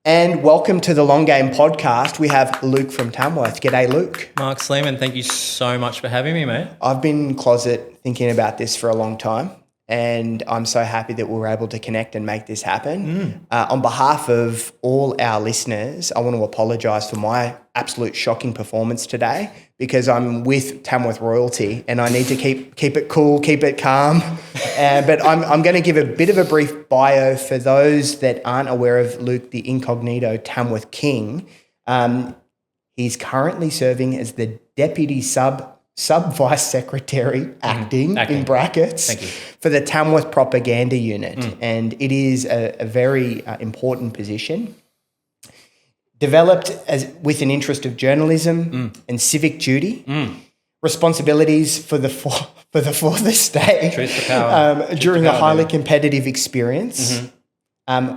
And welcome to the Long Game Podcast. We have Luke from Tamworth. G'day, Luke. Mark Sleiman, thank you so much for having me, mate. I've been closet thinking about this for a long time, and I'm so happy that we were able to connect and make this happen. On behalf of all our listeners, I want to apologise for my absolute shocking performance today because I'm with Tamworth royalty and I need to keep it cool, keep it calm. But I'm going to give a bit of a brief bio for those that aren't aware of Luke, the incognito Tamworth King. He's currently serving as the Deputy Sub Vice Secretary acting in brackets for the Tamworth Propaganda Unit. And it is a very important position. Developed with an interest of journalism and civic duty, responsibilities for the fourth estate during a highly competitive experience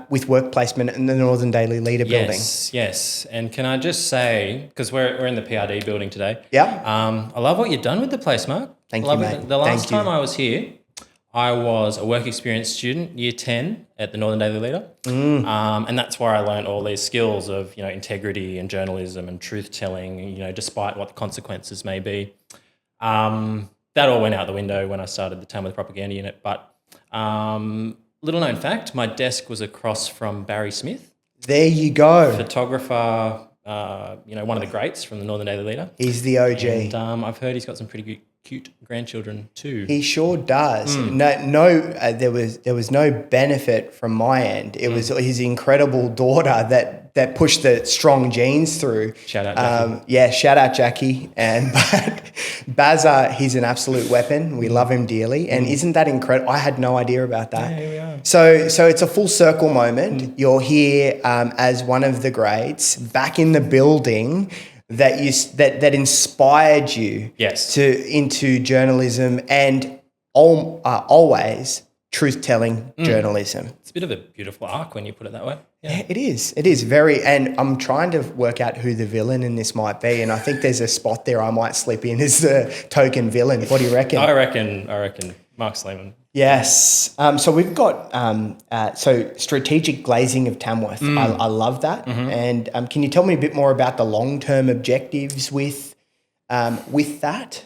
with work placement in the Northern Daily Leader building. Yes. And can I just say, because we're in the PRD building today. Yeah. I love what you've done with the place, Mark. Thank you, mate. The last time I was here, I was a work experience student, year 10 at the Northern Daily Leader. And that's where I learned all these skills of, integrity and journalism and truth telling, despite what the consequences may be. That all went out the window when I started the Tamworth Propaganda Unit. But little known fact, my desk was across from Barry Smith. There you go. Photographer, one of the greats from the Northern Daily Leader. He's the OG. And I've heard he's got some pretty cute grandchildren too. He sure does. There was no benefit from my end. It was his incredible daughter that pushed the strong genes through. Shout out Jackie. Shout out Jackie. But Bazza, he's an absolute weapon. We love him dearly. And isn't that incredible? I had no idea about that. Yeah, here we are. So it's a full circle moment. You're here as one of the greats, back in the building that inspired you into journalism and always truth-telling journalism. It's a bit of a beautiful arc when you put it that way. Yeah, it is. It is very, and I'm trying to work out who the villain in this might be, and I think there's a spot there I might slip in as the token villain. What do you reckon? I reckon Mark Sleiman. Yes. So we've got strategic glazing of Tamworth. I love that. And can you tell me a bit more about the long-term objectives with that?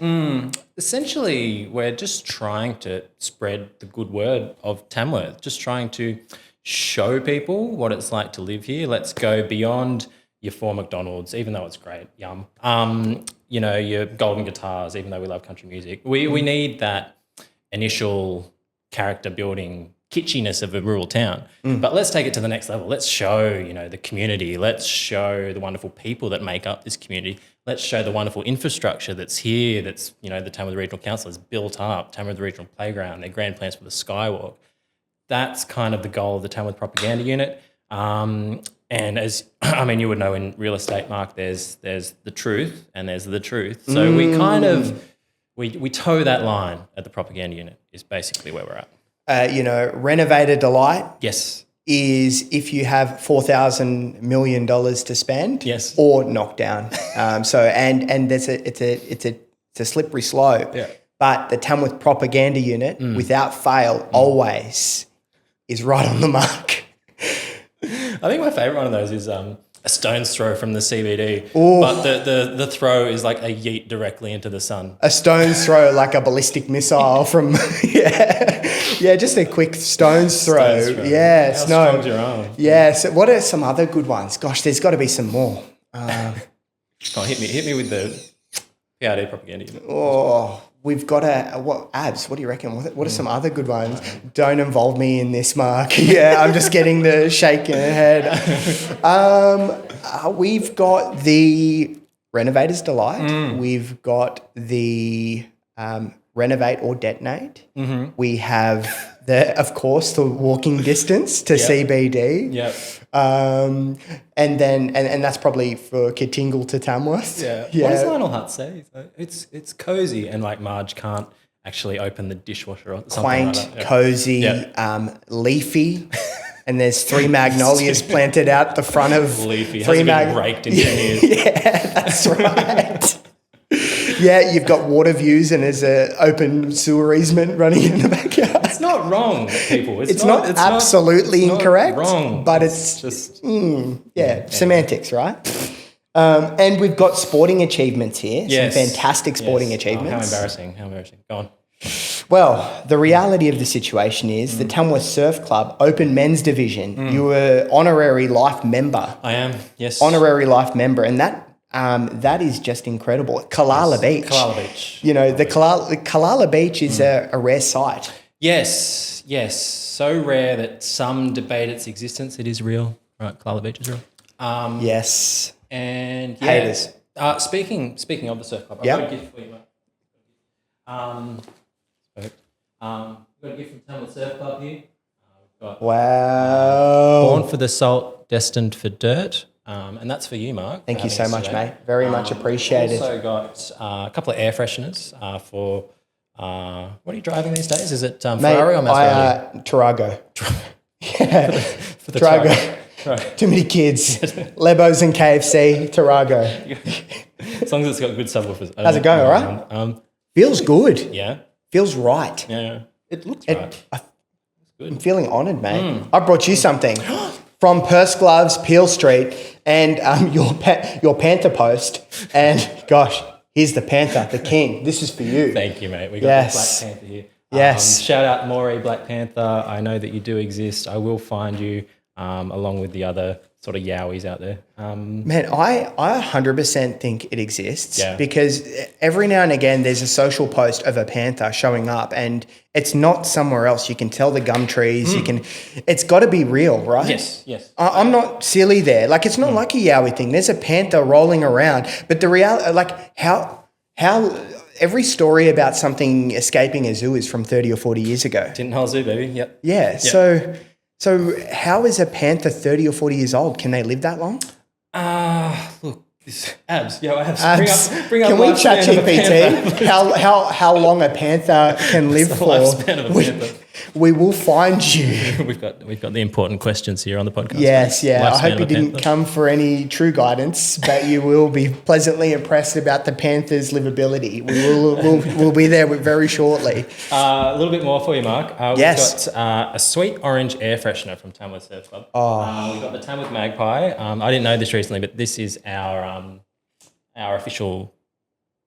Essentially, we're just trying to spread the good word of Tamworth, just trying to show people what it's like to live here. Let's go beyond your four McDonald's, even though it's great, yum. Your golden guitars, even though we love country music. We need that initial character building kitschiness of a rural town. But let's take it to the next level. Let's show, the community. Let's show the wonderful people that make up this community. Let's show the wonderful infrastructure that's here, that's, the Tamworth Regional Council has built up, Tamworth Regional Playground, their grand plans for the Skywalk. That's kind of the goal of the Tamworth Propaganda Unit. And as, you would know in real estate, Mark, there's the truth and there's the truth. So we kind of, we toe that line at the Propaganda Unit is basically where we're at. Renovate a delight. Yes. Is if you have $4,000 million to spend, yes, or knock down. And it's a slippery slope. Yeah. But the Tamworth Propaganda Unit, without fail, always is right on the mark. I think my favourite one of those is a stone's throw from the CBD. Ooh. But the throw is like a yeet directly into the sun. A stone's throw, like a ballistic missile from just a quick stone's throw. Yeah, how strong's your arm? Yeah. So what are some other good ones? Gosh, there's got to be some more. Hit me with the PRD Propaganda Unit. Oh, we've got abs. What do you reckon? What are some other good ones? Don't involve me in this, Mark. Yeah, I'm just getting the shaking head. We've got the Renovator's Delight. We've got the Renovate or Detonate. We have the walking distance to CBD. Yep. And that's probably for Kittingle to Tamworth. Yeah. What does Lionel Hut say? It's cozy and like Marge can't actually open the dishwasher or something quaint, like that. Yeah. Cozy, leafy. And there's 3 magnolias planted out the front of leafy. Hasn't been raked in 10 years. Yeah, that's right. Yeah, you've got water views and there's an open sewer easement running in the backyard. It's not wrong, people. It's not absolutely incorrect, wrong. but it's just semantics, right? And we've got sporting achievements here, Yes. some fantastic sporting Yes. achievements. How embarrassing. Go on. Well, the reality of the situation is the Tamworth Surf Club Open Men's Division. You were honorary life member. I am, yes. Honorary life member, and that is just incredible. Kalala Beach. Kalala Beach. You know, the Kalala Beach is a rare sight. Yes. So rare that some debate its existence. It is real. Right, Kalala Beach is real. Yes. And yeah. Haters. Speaking of the surf club, I've Yep. got a gift for you, mate. Got a gift from Tamworth Surf Club here. We've got Wow. Born for the Salt, Destined for Dirt. And that's for you, Mark. Thank you having so us much, today. mate. Very much appreciated. Also got a couple of air fresheners for, what are you driving these days? Is it Ferrari or Maserati? Tarago. Yeah. For the Tarago. Right. Too many kids. Lebos and KFC. Tarago. As long as it's got good subwoofers. How's it going, all right? Feels good. Yeah. Feels right. Yeah. It looks right. I'm feeling honoured, mate. I brought you something from Purse Gloves, Peel Street, and your Panther post. And gosh, here's the Panther, the king. This is for you. Thank you, mate. We got Yes. the Black Panther here. Yes. Shout out Maury, Black Panther. I know that you do exist. I will find you along with the other sort of yowies out there. Man, I 100% think it exists Yeah. because every now and again there's a social post of a panther showing up and it's not somewhere else. You can tell the gum trees. It's got to be real, right? Yes. I'm not silly there. Like, it's not like a yowie thing. There's a panther rolling around, but the reality, like how every story about something escaping a zoo is from 30 or 40 years ago. Tintinhull Zoo, baby. Yep. Yeah. So how is a panther 30 or 40 years old? Can they live that long? Look, this abs. Yo, abs. Abs. Bring up Can we lifespan chat of a panther. GPT? How long a panther can live the for? lifespan of a panther? We will find you. We've got the important questions here on the podcast. Yes, yeah. I Lifespan hope of you a didn't panther. come for any true guidance, but you will be pleasantly impressed about the panther's livability. We'll be there very shortly. A little bit more for you, Mark. Yes. We've got a sweet orange air freshener from Tamworth Surf Club. We've got the Tamworth Magpie. I didn't know this recently, but this is our official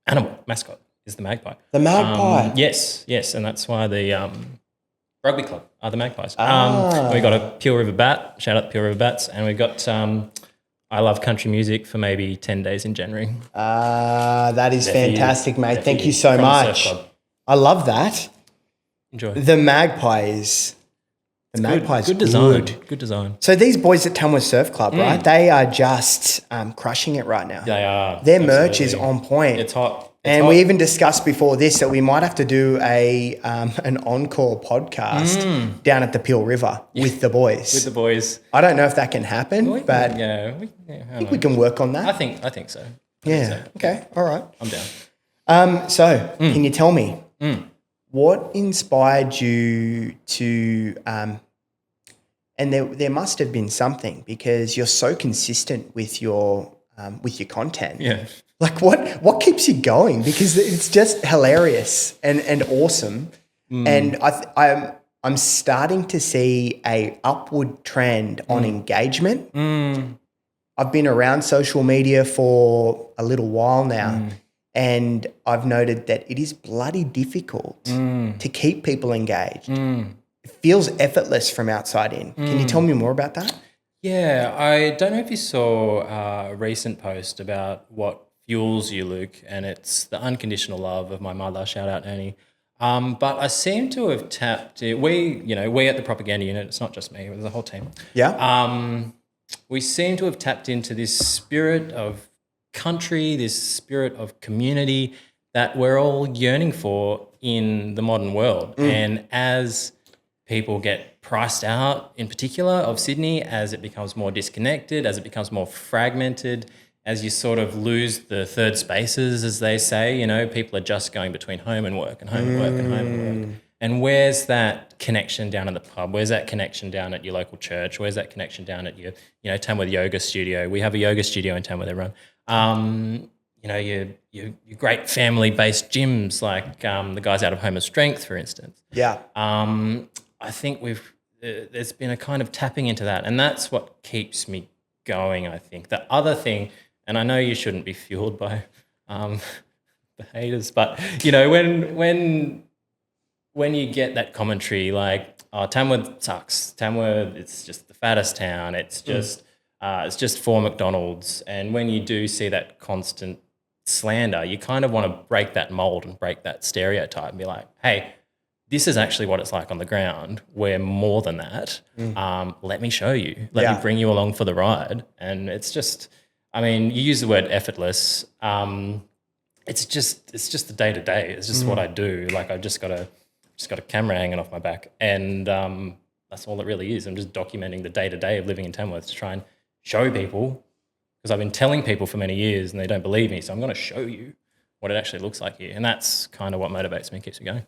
animal mascot is the magpie. The magpie. Yes, and that's why the rugby club are the Magpies. We got a Peel River Bat. Shout out Peel River Bats, and we got I Love Country Music for maybe 10 days in January. That is There for you. fantastic, mate. There for Thank you. you so From the Surf much. Club. I love that. Enjoy. The magpie is Good design. Good design. So these boys at Tamworth Surf Club, right? They are just crushing it right now. They are. Their merch is Absolutely. on point. It's hot. And we even discussed before this that we might have to do an encore podcast down at the Peel River with the boys. with the boys. I don't know if that can happen, but I I think we can work on that. I think so. Yeah. Okay. All right. I'm down. So can you tell me what inspired you to? And there must have been something because you're so consistent with your content. Yeah. Like what keeps you going? Because it's just hilarious and awesome. And I'm starting to see a upward trend on engagement. I've been around social media for a little while now, and I've noted that it is bloody difficult to keep people engaged. It feels effortless from outside in. Can you tell me more about that? Yeah, I don't know if you saw a recent post about what fuels you, Luke, and it's the unconditional love of my mother. Shout out, Annie. But I seem to have tapped it. We at the propaganda unit, it's not just me, it was the whole team. Yeah. We seem to have tapped into this spirit of country, this spirit of community that we're all yearning for in the modern world. And as people get priced out, in particular, of Sydney, as it becomes more disconnected, as it becomes more fragmented, as you sort of lose the third spaces, as they say, people are just going between home and work and home and work and home and work. And where's that connection down at the pub? Where's that connection down at your local church? Where's that connection down at your, Tamworth yoga studio? We have a yoga studio in Tamworth, everyone. your great family-based gyms like the guys out of Home of Strength, for instance. Yeah. I think there's been a kind of tapping into that, and that's what keeps me going, I think. The other thing, and I know you shouldn't be fueled by the haters, but, when you get that commentary like, oh, Tamworth sucks. Tamworth, it's just the fattest town. It's just 4 McDonald's. And when you do see that constant slander, you kind of want to break that mold and break that stereotype and be like, hey, this is actually what it's like on the ground. We're more than that. Let me show you. Let me bring you along for the ride. And it's just, you use the word effortless. It's just the day to day. It's just what I do. Like I've just got a camera hanging off my back, and that's all it really is. I'm just documenting the day to day of living in Tamworth to try and show people, because I've been telling people for many years and they don't believe me. So I'm going to show you what it actually looks like here, and that's kind of what motivates me and keeps me going.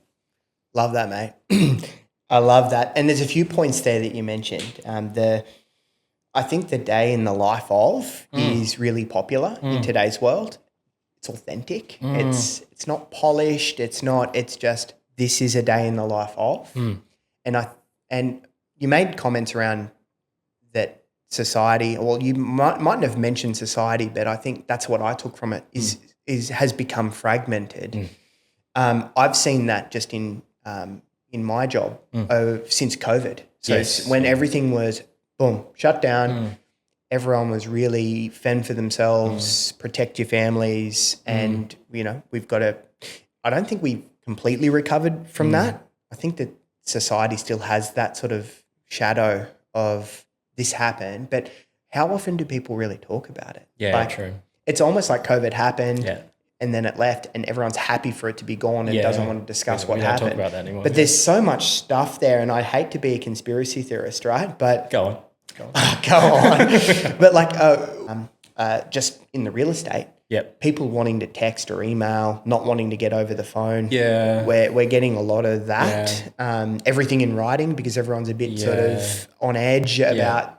Love that, mate. I love that. And there's a few points there that you mentioned. I think the day in the life of is really popular in today's world. It's authentic. It's not polished. It's just, this is a day in the life of. And you made comments around that society, well, you mightn't have mentioned society, but I think that's what I took from it has become fragmented. I've seen that just in my job since COVID. So when everything was boom, shut down, everyone was really fend for themselves, protect your families, and I don't think we've completely recovered from that. I think that society still has that sort of shadow of this happened, but how often do people really talk about it? Yeah, true. It's almost like COVID happened and then it left and everyone's happy for it to be gone and doesn't want to discuss what happened. We don't talk about that anymore. But there's so much stuff there, and I hate to be a conspiracy theorist, right? But Go on. Go on. But like just in the real estate, people wanting to text or email, not wanting to get over the phone. Yeah. We're getting a lot of that. Everything in writing, because everyone's a bit sort of on edge about,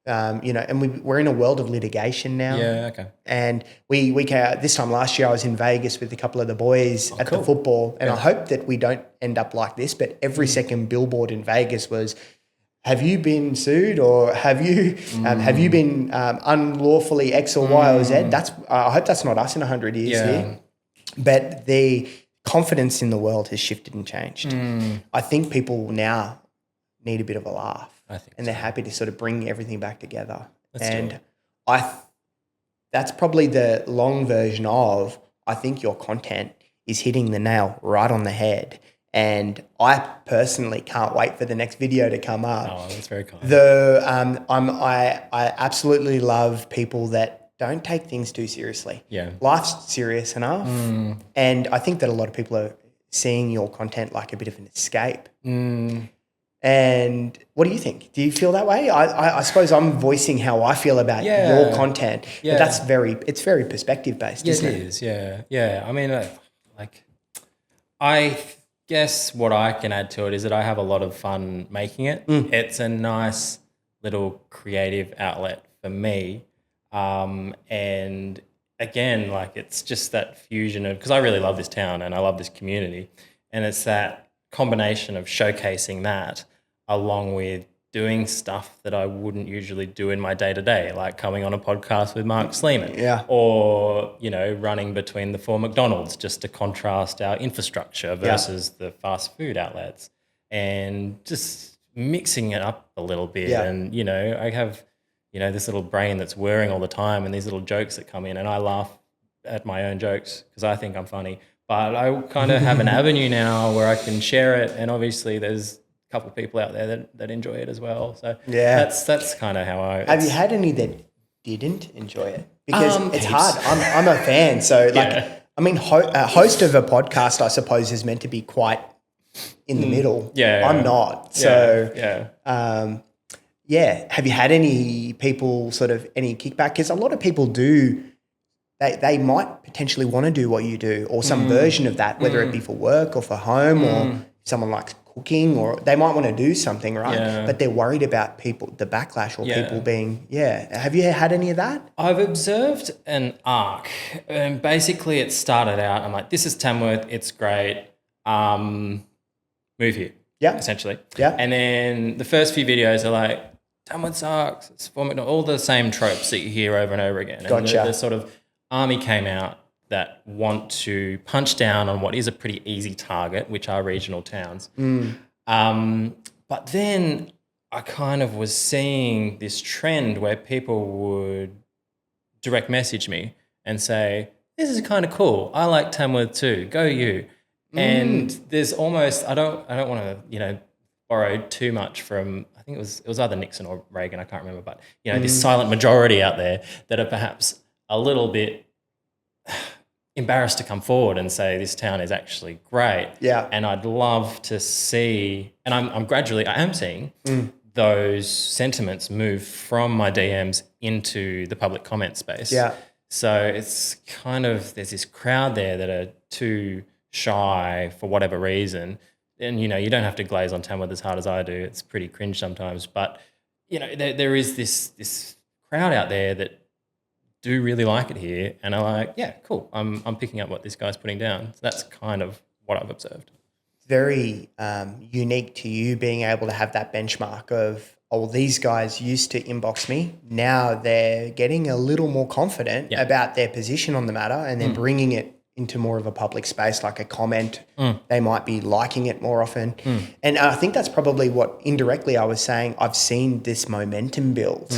and we're in a world of litigation now. Yeah, okay. And we this time last year I was in Vegas with a couple of the boys at the football, and I hope that we don't end up like this, but every second billboard in Vegas was, have you been sued, or have you been unlawfully X or Y or Z? I hope that's not us in 100 years here. But the confidence in the world has shifted and changed. I think people now need a bit of a laugh. I think they're happy to sort of bring everything back together. That's probably the long version of, I think your content is hitting the nail right on the head. And I personally can't wait for the next video to come up. Oh, that's very kind. I absolutely love people that don't take things too seriously. Yeah, life's serious enough, and I think that a lot of people are seeing your content like a bit of an escape. And what do you think? Do you feel that way? I suppose I'm voicing how I feel about your content, but it's very perspective based, isn't it? It is, yeah. I mean, I guess what I can add to it is that I have a lot of fun making it. It's a nice little creative outlet for me. And again, like it's just that fusion of, because I really love this town and I love this community, and it's that combination of showcasing that along with doing stuff that I wouldn't usually do in my day-to-day, like coming on a podcast with Mark Sleiman, or, running between the 4 McDonald's just to contrast our infrastructure versus the fast food outlets, and just mixing it up a little bit. And, I have, this little brain that's whirring all the time and these little jokes that come in, and I laugh at my own jokes because I think I'm funny. But I kind of have an avenue now where I can share it, and obviously there's a couple of people out there that enjoy it as well. So that's kind of how I... Have you had any that didn't enjoy it? Because it's hard. I'm a fan. So host of a podcast, I suppose, is meant to be quite in the middle. I'm not. So have you had any people any kickback? Because a lot of people do... They might potentially want to do what you do, or some version of that, whether it be for work or for home, or someone likes cooking, or they might want to do something, right? Yeah. But they're worried about the backlash, or Yeah. people being, Have you had any of that? I've observed an arc, and basically it started out, I'm like, this is Tamworth, it's great, move here, essentially. Yeah. And then the first few videos are like, Tamworth sucks, it's all the same tropes that you hear over and over again. And Gotcha. the sort of army came out that want to punch down on what is a pretty easy target, which are regional towns. But then I kind of was seeing this trend where people would direct message me and say, this is kind of cool. I like Tamworth too. Go you. And there's almost, I don't want to, borrow too much from, I think it was either Nixon or Reagan, I can't remember, but this silent majority out there that are perhaps a little bit embarrassed to come forward and say this town is actually great. Yeah. And I'd love to see, and I am seeing those sentiments move from my DMs into the public comment space. Yeah. So it's kind of, there's this crowd there that are too shy for whatever reason. And, you don't have to glaze on Tamworth as hard as I do. It's pretty cringe sometimes. But, there is this crowd out there that do really like it here and are like, yeah, cool. I'm picking up what this guy's putting down. So that's kind of what I've observed. Very unique to you being able to have that benchmark of, these guys used to inbox me. Now they're getting a little more confident about their position on the matter, and then bringing it into more of a public space, like a comment. They might be liking it more often. And I think that's probably what indirectly I was saying. I've seen this momentum build.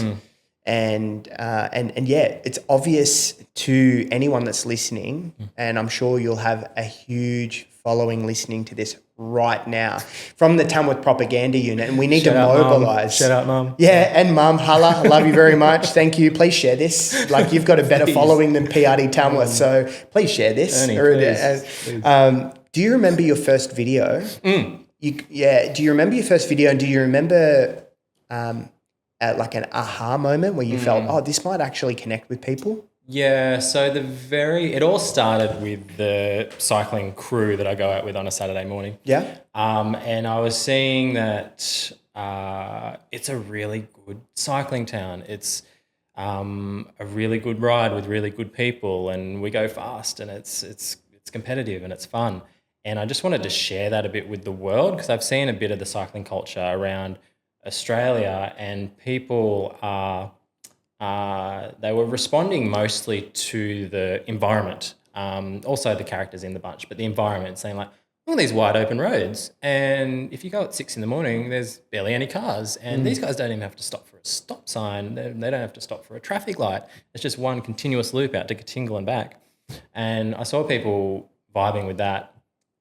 And it's obvious to anyone that's listening, and I'm sure you'll have a huge following listening to this right now from the Tamworth Propaganda Unit, and we need to mobilise. Shout out, Mum. Yeah, and Mum, Hala, I love you very much. Thank you. Please share this. Like, you've got a better following than PRD Tamworth, so please share this. Ernie, please. Do you remember your first video? Do you remember your first video, and do you remember like an aha moment where you felt, this might actually connect with people? Yeah, so it all started with the cycling crew that I go out with on a Saturday morning. Yeah. And I was seeing that it's a really good cycling town. It's a really good ride with really good people, and we go fast, and it's competitive and it's fun. And I just wanted to share that a bit with the world, because I've seen a bit of the cycling culture around Australia, and people are they were responding mostly to the environment, also the characters in the bunch, but the environment, saying like, all these wide open roads, and if you go at 6 a.m, there's barely any cars, and these guys don't even have to stop for a stop sign. They don't have to stop for a traffic light. It's just one continuous loop out to Katingle and back. And I saw people vibing with that,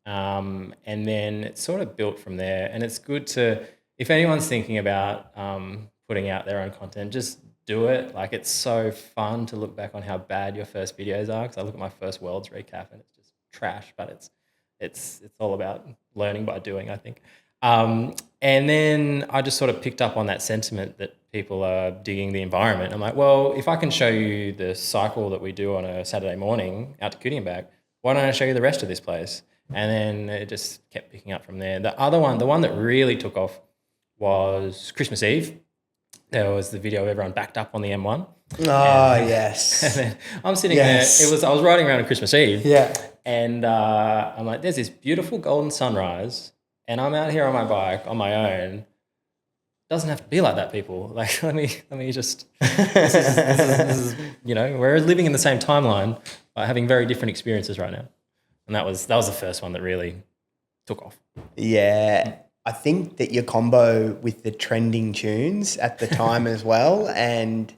and then it sort of built from there. And it's good to, if anyone's thinking about putting out their own content, just do it. Like, it's so fun to look back on how bad your first videos are, because I look at my first Worlds recap and it's just trash, but it's all about learning by doing, I think. And then I just sort of picked up on that sentiment that people are digging the environment. I'm like, well, if I can show you the cycle that we do on a Saturday morning out to Cootie and back, why don't I show you the rest of this place? And then it just kept picking up from there. The one that really took off was Christmas Eve. There was the video of everyone backed up on the M1. Yes. And then I'm sitting there. I was riding around on Christmas Eve. Yeah. And I'm like, there's this beautiful golden sunrise, and I'm out here on my bike on my own. Doesn't have to be like that, people. Like, let me just. This is, we're living in the same timeline, but having very different experiences right now. And that was the first one that really took off. Yeah. I think that your combo with the trending tunes at the time as well, and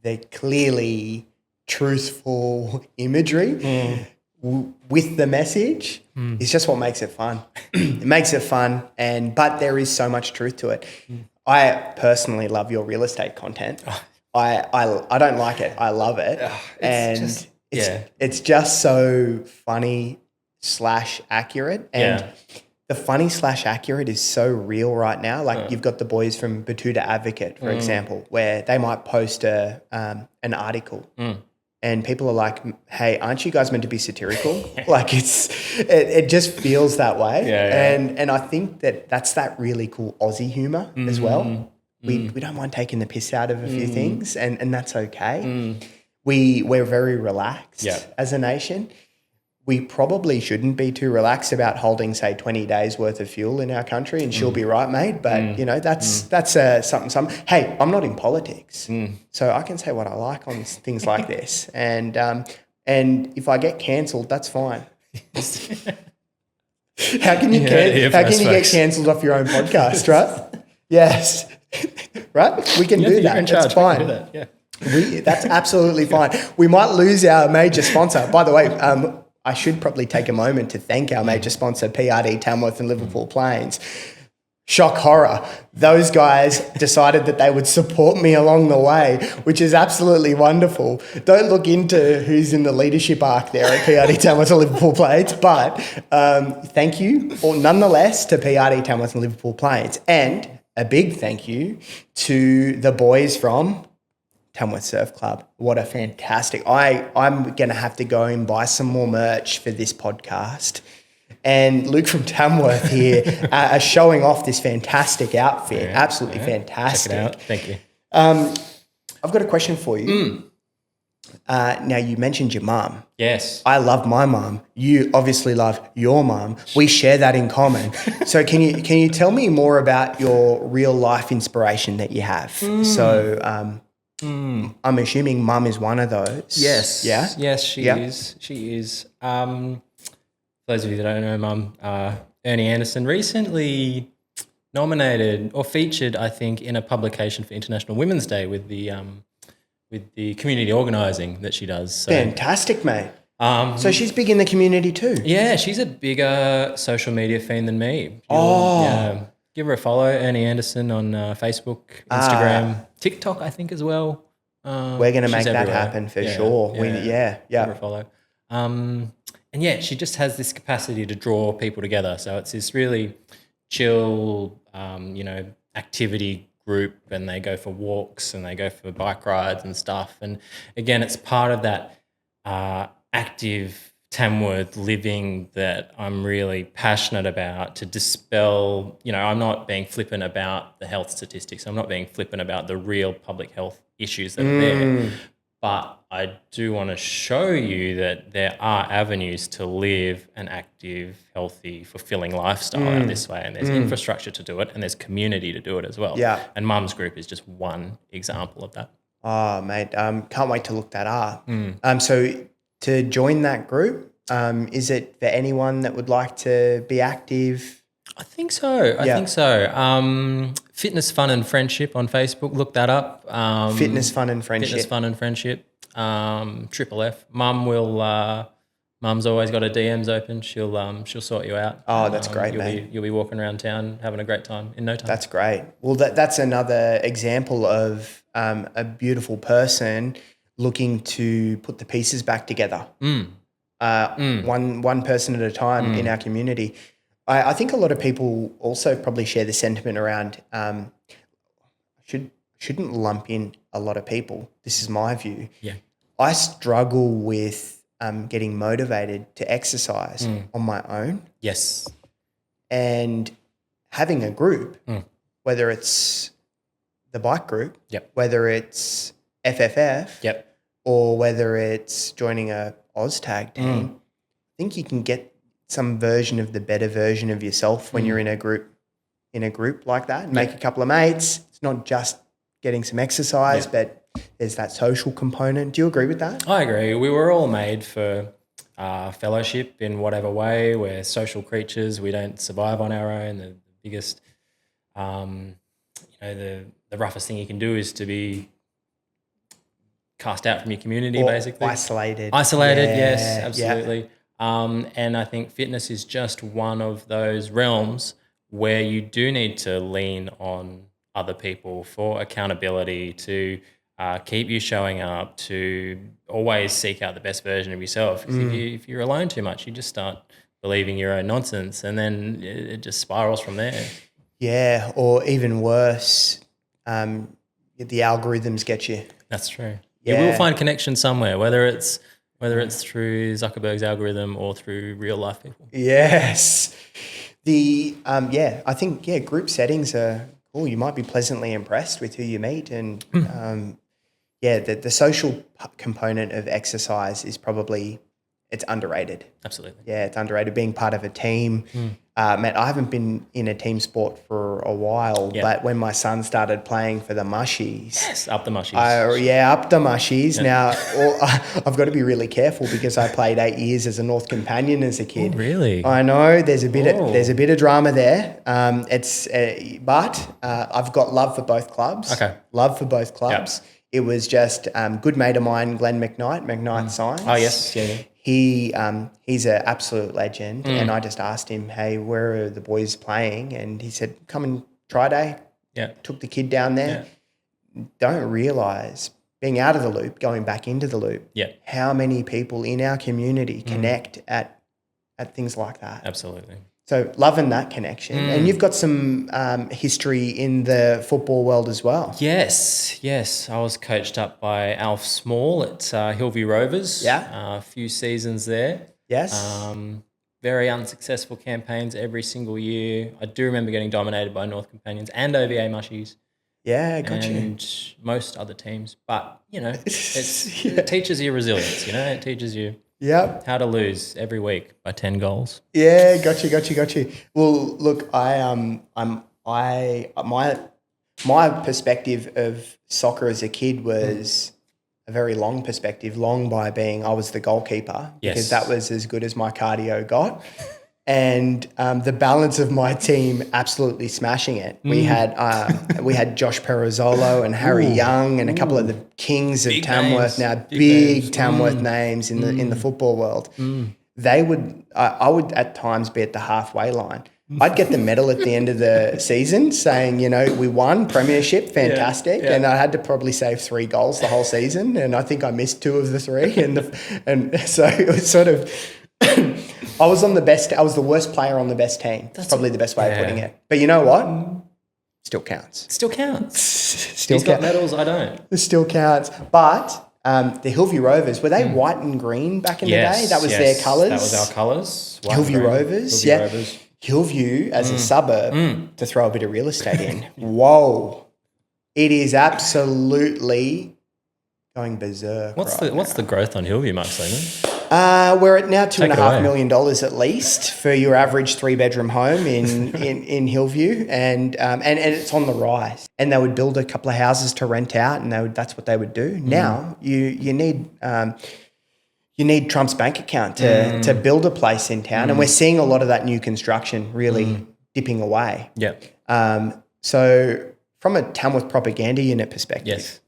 the clearly truthful imagery with the message is just what makes it fun. It makes it fun, but there is so much truth to it. I personally love your real estate content. I don't like it. I love it. It's just so funny / accurate, and the funny / accurate is so real right now. Like, you've got the boys from Batuta Advocate, for example, where they might post an article and people are like, hey, aren't you guys meant to be satirical? Like it just feels that way. Yeah. And I think that's that really cool Aussie humor as well. We don't mind taking the piss out of a few things, and that's okay. We're very relaxed as a nation. We probably shouldn't be too relaxed about holding, say, 20 days worth of fuel in our country, and she'll be right, mate. But, that's something. Hey, I'm not in politics, so I can say what I like on things like this. And if I get cancelled, that's fine. How can you get cancelled off your own podcast, right? Yes. Right? We can do that. It's fine. That's absolutely fine. We might lose our major sponsor. By the way, I should probably take a moment to thank our major sponsor, PRD Tamworth and Liverpool Plains. Shock horror. Those guys decided that they would support me along the way, which is absolutely wonderful. Don't look into who's in the leadership arc there at PRD Tamworth and Liverpool Plains, but thank you, or nonetheless, to PRD Tamworth and Liverpool Plains. And a big thank you to the boys from Tamworth Surf Club. What a fantastic... I'm going to have to go and buy some more merch for this podcast. And Luke from Tamworth here are showing off this fantastic outfit. Absolutely fantastic. Check it out. Thank you. I've got a question for you. Now, you mentioned your mum. Yes. I love my mum. You obviously love your mum. We share that in common. So can you tell me more about your real life inspiration that you have? So... I'm assuming mum is one of those. Yes. Yeah? Yes, she is. She is. For those of you that don't know, Mum, Ernie Anderson recently nominated or featured, I think, in a publication for International Women's Day with the community organising that she does. So, fantastic, mate. So she's big in the community too. Yeah, she's a bigger social media fiend than me. Give her a follow, Ernie Anderson, on Facebook, Instagram, TikTok, I think, as well. We're going to make that happen for sure. Give her a follow. And she just has this capacity to draw people together. So it's this really chill, activity group, and they go for walks and they go for bike rides and stuff. And again, it's part of that active Tamworth living that I'm really passionate about, to dispel, I'm not being flippant about the health statistics. I'm not being flippant about the real public health issues that are there. But I do want to show you that there are avenues to live an active, healthy, fulfilling lifestyle out this way. And there's infrastructure to do it, and there's community to do it as well. Yeah. And Mum's group is just one example of that. Oh, mate, can't wait to look that up. So to join that group, is it for anyone that would like to be active? I think so. I think so. Fitness, Fun and Friendship on Facebook. Look that up. Fitness, Fun and Friendship. Fitness, Fun and Friendship. Triple F. Mum's always got her DMs open. She'll sort you out. Oh, that's great, mate. You'll be walking around town having a great time in no time. That's great. Well, that's another example of a beautiful person looking to put the pieces back together. One person at a time in our community. I think a lot of people also probably share the sentiment around shouldn't lump in a lot of people. This is my view. Yeah. I struggle with getting motivated to exercise on my own. Yes. And having a group, whether it's the bike group, whether it's FFF, or whether it's joining a OzTag team, I think you can get some version of the better version of yourself when you're in a group like that, and make a couple of mates. It's not just getting some exercise, but there's that social component. Do you agree with that? I agree. We were all made for fellowship in whatever way. We're social creatures. We don't survive on our own. The biggest, the roughest thing you can do is to be cast out from your community, or basically. Isolated. Yes, absolutely. Yeah. And I think fitness is just one of those realms where you do need to lean on other people for accountability, to keep you showing up, to always seek out the best version of yourself. Because if you're alone too much, you just start believing your own nonsense, and then it just spirals from there. Yeah, or even worse, the algorithms get you. That's true. You will find connection somewhere, whether it's through Zuckerberg's algorithm or through real life people. Yes. I think group settings are cool. You might be pleasantly impressed with who you meet, and the social component of exercise is probably, it's underrated. Absolutely. Yeah, it's underrated. Being part of a team. Matt, I haven't been in a team sport for a while, but when my son started playing for the Mushies. Yes, up the Mushies. Up the Mushies. Now, I've got to be really careful because I played 8 years as a North Companion as a kid. Oh, really? I know there's a bit of drama there. But I've got love for both clubs. Okay. Love for both clubs. Yep. It was just good mate of mine, Glenn McKnight Science. Oh, yes. Yeah. He's an absolute legend, and I just asked him, hey, where are the boys playing? And he said, come and try day. Yeah. Took the kid down there. Yeah. Don't realise, being out of the loop, going back into the loop, how many people in our community connect at things like that. Absolutely. So loving that connection. And you've got some history in the football world as well. Yes. I was coached up by Alf Small at Hillview Rovers. Yeah. A few seasons there. Yes. Very unsuccessful campaigns every single year. I do remember getting dominated by North Companions and OVA Mushies. Yeah, gotcha. And most other teams. But, it teaches you resilience, it teaches you how to lose every week by 10 goals. Yeah, gotcha. Well, look, my perspective of soccer as a kid was a very long perspective, long by being I was the goalkeeper because that was as good as my cardio got. And the balance of my team absolutely smashing it. We had Josh Perizzolo and Harry Young and a couple of the kings of Tamworth now, big Tamworth names in the football world. They would I would at times be at the halfway line. I'd get the medal at the end of the season saying, we won premiership, fantastic. And I had to probably save 3 goals the whole season. And I think I missed 2 of the 3. And so it was sort of, I was the worst player on the best team. That's probably the best way of putting it. But you know what? Still counts. He's got medals, I don't. It still counts. But the Hillview Rovers, were they white and green back in the day? That was their colours? That was our colours. Hillview Rovers. Hillview as a suburb, to throw a bit of real estate in. Whoa. It is absolutely going berserk. What's the growth on Hillview, Mark Sleiman? We're at now $2.5 million at least for your average 3-bedroom home in Hillview, and it's on the rise. And they would build a couple of houses to rent out, and that's what they would do. Now you need Trump's bank account to build a place in town, and we're seeing a lot of that new construction really dipping away. Yeah. So from a Tamworth propaganda unit perspective,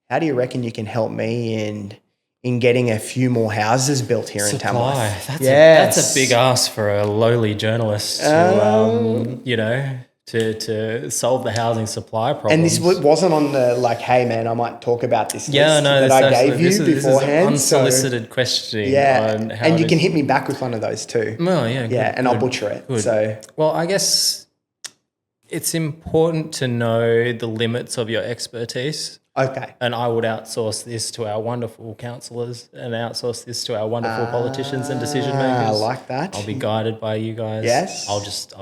how do you reckon you can help me in getting a few more houses built here in Tamworth? That's a big ask for a lowly journalist to solve the housing supply problem. And this wasn't on the hey man, I might talk about this list that I gave you beforehand. This is unsolicited questioning. Yeah, and you can hit me back with one of those too. Well, I'll butcher it. Good. So, well, I guess it's important to know the limits of your expertise. Okay. And I would outsource this to our wonderful councillors and outsource this to our wonderful politicians and decision makers. I like that. I'll be guided by you guys. Yes. I'll just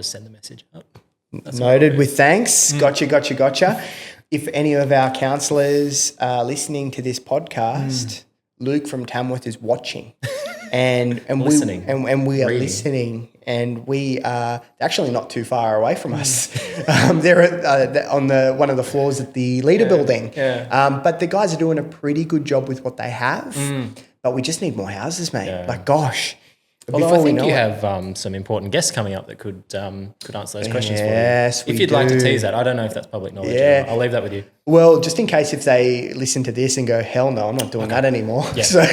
send the message up. That's noted with thanks. Gotcha. If any of our councillors are listening to this podcast, Luke from Tamworth is watching. And listening. we are listening, and we are actually not too far away from us. They're on one of the floors at the Leader building. Yeah. But the guys are doing a pretty good job with what they have. But we just need more houses, mate. Yeah. Gosh. Although I think you have some important guests coming up that could answer those questions for you. Yes, if you'd like to tease that. I don't know if that's public knowledge. Yeah. I'll leave that with you. Well, just in case if they listen to this and go, hell no, I'm not doing that anymore. Yeah. So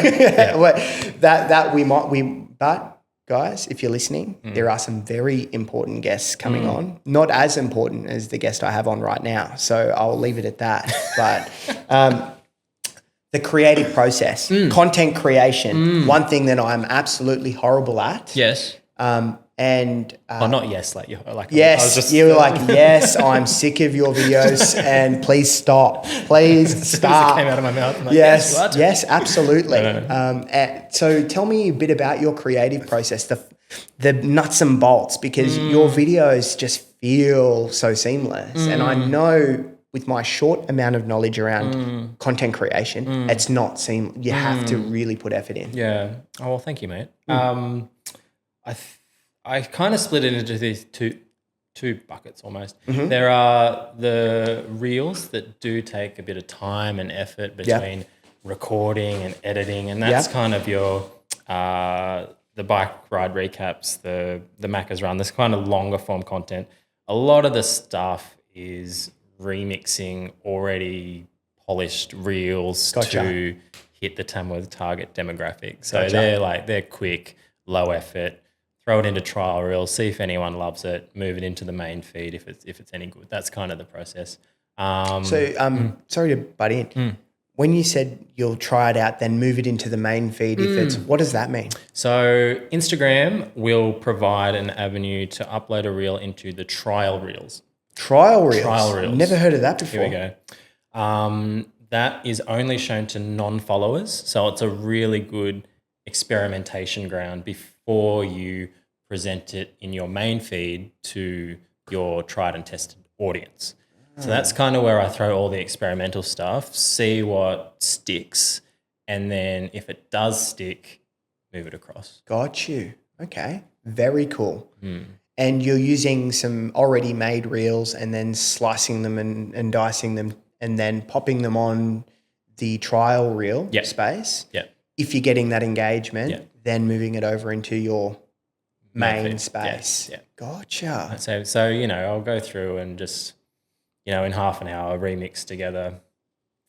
but guys, if you're listening, there are some very important guests coming on. Not as important as the guest I have on right now. So I'll leave it at that. But the creative process, content creation, one thing that I'm absolutely horrible at. Yes. Not yes, like you like. Yes, I was just, you were like, yes, I'm sick of your videos, and please stop. Please as soon as it stop. came out of my mouth, I'm like, Yes, you are too. yes, absolutely. No. So tell me a bit about your creative process, the nuts and bolts, because your videos just feel so seamless. And I know with my short amount of knowledge around content creation, it's not seamless. You have to really put effort in. Yeah. Oh, well, thank you, mate. I kind of split it into these two buckets almost. There are the reels that do take a bit of time and effort between recording and editing, and that's kind of your the bike ride recaps, the Macca's run, this kind of longer form content. A lot of the stuff is remixing already polished reels to hit the Tamworth target demographic. So they're quick, low effort. Throw it into trial reels, see if anyone loves it, move it into the main feed if it's any good. That's kind of the process. Sorry to butt in. When you said you'll try it out, then move it into the main feed, what does that mean? So Instagram will provide an avenue to upload a reel into the trial reels. Trial reels. Never heard of that before. Here we go. That is only shown to non-followers. So it's a really good experimentation ground before you present it in your main feed to your tried and tested audience. So that's kind of where I throw all the experimental stuff, see what sticks, and then if it does stick, move it across. Got you. Okay. Very cool. And you're using some already made reels and then slicing them and dicing them and then popping them on the trial reel space. Yeah. If you're getting that engagement, then moving it over into your main space. Yeah. Gotcha. So, I'll go through and just, in half an hour, remix together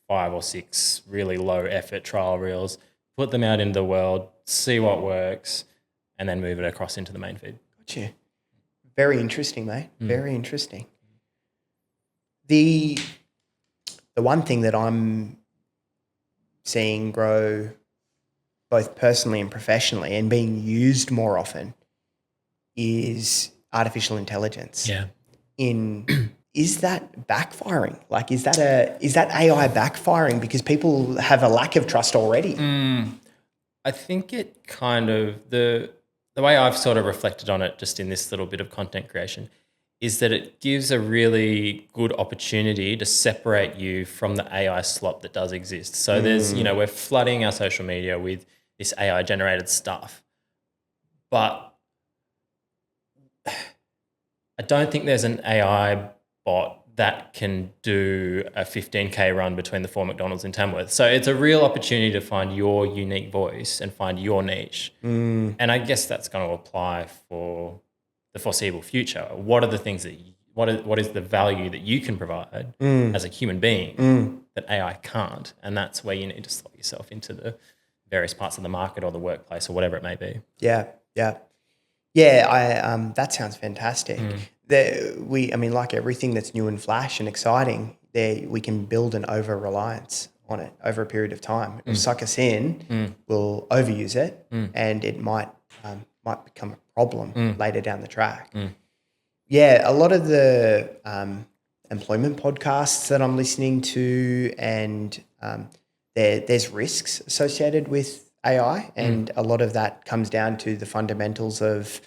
5 or 6 really low effort trial reels, put them out into the world, see what works, and then move it across into the main feed. Gotcha. Very interesting, mate. Very interesting. The one thing that I'm seeing grow both personally and professionally and being used more often is artificial intelligence. Yeah. Is that backfiring? Like, is that AI backfiring because people have a lack of trust already? I think it kind of, the way I've sort of reflected on it just in this little bit of content creation is that it gives a really good opportunity to separate you from the AI slop that does exist. So there's, we're flooding our social media with this AI generated stuff, but I don't think there's an AI bot that can do a 15K run between the 4 McDonald's in Tamworth. So it's a real opportunity to find your unique voice and find your niche. And I guess that's going to apply for the foreseeable future. What are the things that what is the value that you can provide as a human being that AI can't? And that's where you need to slot yourself into the various parts of the market or the workplace or whatever it may be. Yeah. That sounds fantastic. Like everything that's new and flash and exciting, we can build an over-reliance on it over a period of time. It'll suck us in, we'll overuse it, and it might become a problem later down the track. Yeah, a lot of the employment podcasts that I'm listening to, and there's risks associated with AI, and a lot of that comes down to the fundamentals of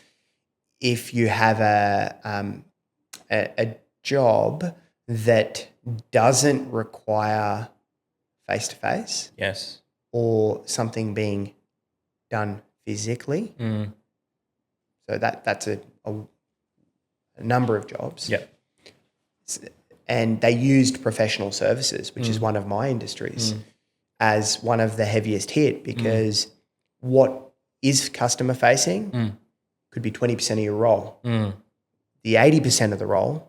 if you have a job that doesn't require face-to-face, yes, or something being done physically. So that's a number of jobs. Yeah. And they used professional services, which is one of my industries, as one of the heaviest hit, because what is customer facing could be 20% of your role. The 80% of the role,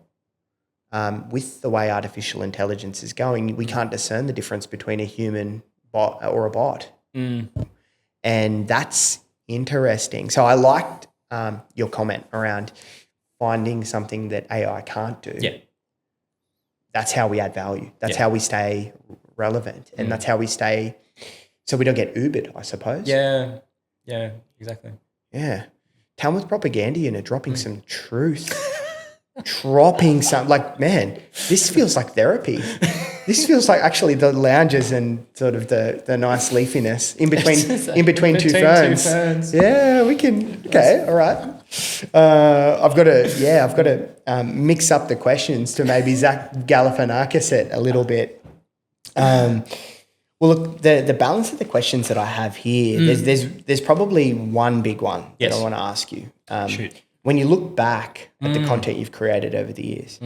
with the way artificial intelligence is going, we can't discern the difference between a human bot or a bot. And that's interesting. So I liked your comment around finding something that AI can't do. Yeah. That's how we add value. That's how we stay relevant. And that's how we stay, so we don't get Ubered, I suppose. Yeah, exactly. Yeah. Tamworth Propaganda Unit dropping some truth. Dropping some, like, man, this feels like therapy. This feels like actually the lounges and sort of the nice leafiness in between two ferns. Yeah, we can. Okay, all right. I've got to mix up the questions to maybe Zach Galifianakis it a little bit. Well, look, the balance of the questions that I have here, there's probably one big one that I want to ask you. Shoot. When you look back at the content you've created over the years,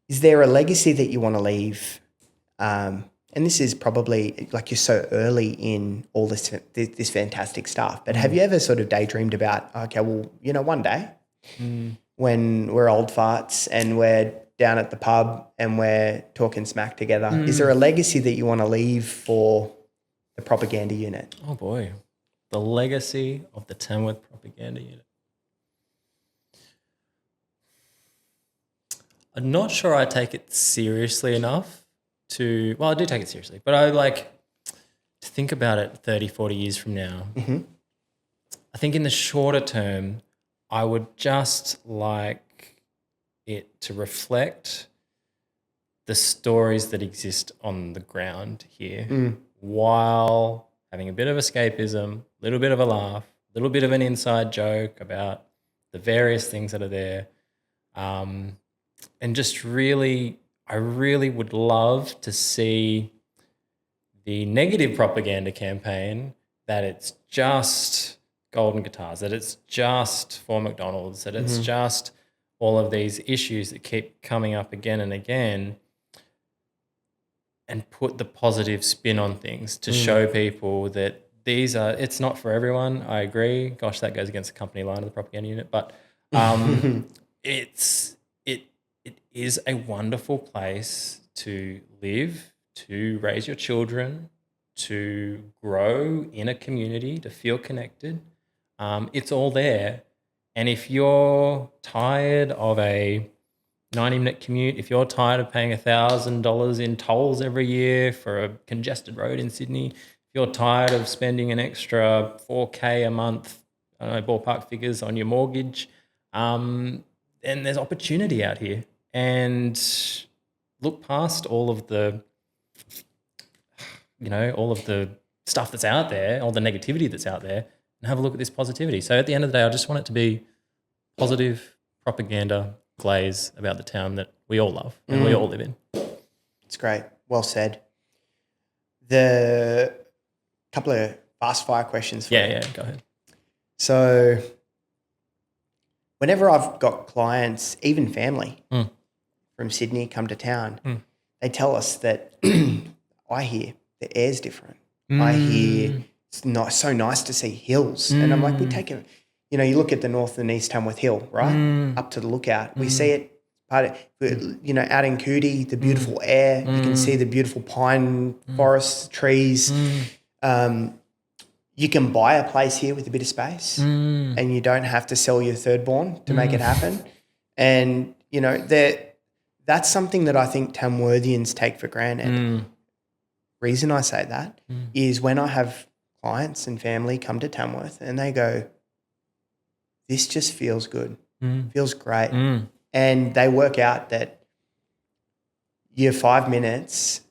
is there a legacy that you want to leave? And this is probably like you're so early in all this fantastic stuff, but have you ever sort of daydreamed about, okay, well, one day when we're old farts and we're down at the pub and we're talking smack together, is there a legacy that you want to leave for the propaganda unit? Oh boy. The legacy of the Tamworth Propaganda Unit. I'm not sure I take it seriously enough I do take it seriously, but I like to think about it 30, 40 years from now. Mm-hmm. I think in the shorter term, I would just like it to reflect the stories that exist on the ground here while having a bit of escapism, a little bit of a laugh, a little bit of an inside joke about the various things that are there. And just really, I really would love to see the negative propaganda campaign that it's just golden guitars, that it's just for McDonald's, that it's just all of these issues that keep coming up again and again, and put the positive spin on things to show people that it's not for everyone. I agree. Gosh, that goes against the company line of the propaganda unit, but it is a wonderful place to live, to raise your children, to grow in a community, to feel connected. It's all there. And if you're tired of a 90-minute commute, if you're tired of paying $1,000 in tolls every year for a congested road in Sydney, if you're tired of spending an extra $4,000 a month, I don't know, ballpark figures on your mortgage, then there's opportunity out here. And look past all of the stuff that's out there, all the negativity that's out there, and have a look at this positivity. So at the end of the day, I just want it to be positive propaganda glaze about the town that we all love and we all live in. It's great. Well said. The couple of fast fire questions for you. Yeah, go ahead. So whenever I've got clients, even family from Sydney come to town, they tell us that I hear the air's different. I hear it's not so nice to see hills. And I'm like, we take it. You look at the North and East Tamworth Hill, right? Up to the lookout. We see it, out in Coody, the beautiful air. You can see the beautiful pine forests, trees. You can buy a place here with a bit of space and you don't have to sell your thirdborn to make it happen. And, that's something that I think Tamworthians take for granted. Reason I say that is when I have clients and family come to Tamworth and they go, this just feels good, feels great. And they work out that you're 5 minutes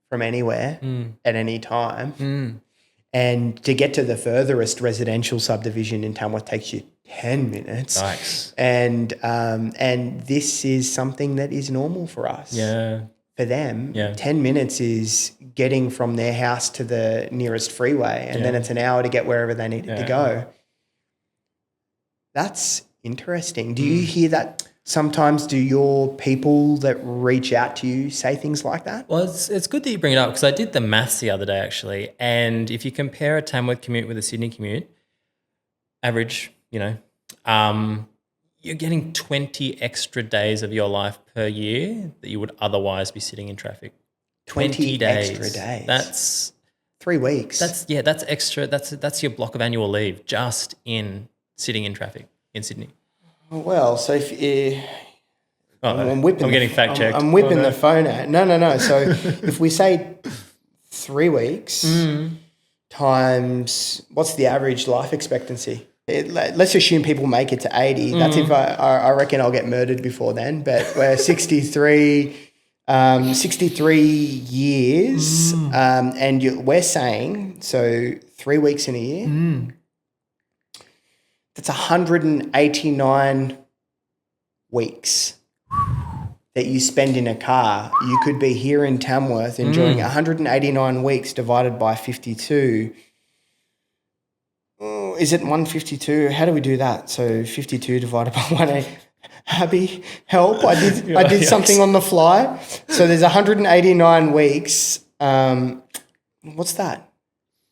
from anywhere at any time. And to get to the furthest residential subdivision in Tamworth takes you 10 minutes. Nice. And this is something that is normal for us. Yeah. For them, 10 minutes is getting from their house to the nearest freeway, and then it's an hour to get wherever they needed to go. That's interesting. Do you hear that sometimes? Do your people that reach out to you say things like that? Well, it's good that you bring it up because I did the maths the other day actually, and if you compare a Tamworth commute with a Sydney commute, average, you're getting 20 extra days of your life per year that you would otherwise be sitting in traffic. 20 extra days. That's 3 weeks. That's extra. That's your block of annual leave just in sitting in traffic in Sydney. Well, so if I'm getting fact checked. I'm whipping the phone out. No. So if we say 3 weeks times, what's the average life expectancy? Let's assume people make it to 80. That's if I reckon I'll get murdered before then. But we're 63 years. And we're saying, so 3 weeks in a year, that's 189 weeks that you spend in a car. You could be here in Tamworth enjoying 189 weeks divided by 52. Oh, is it 152? How do we do that? So 52 divided by 180. Abby, help. I did something on the fly. So there's 189 weeks. What's that?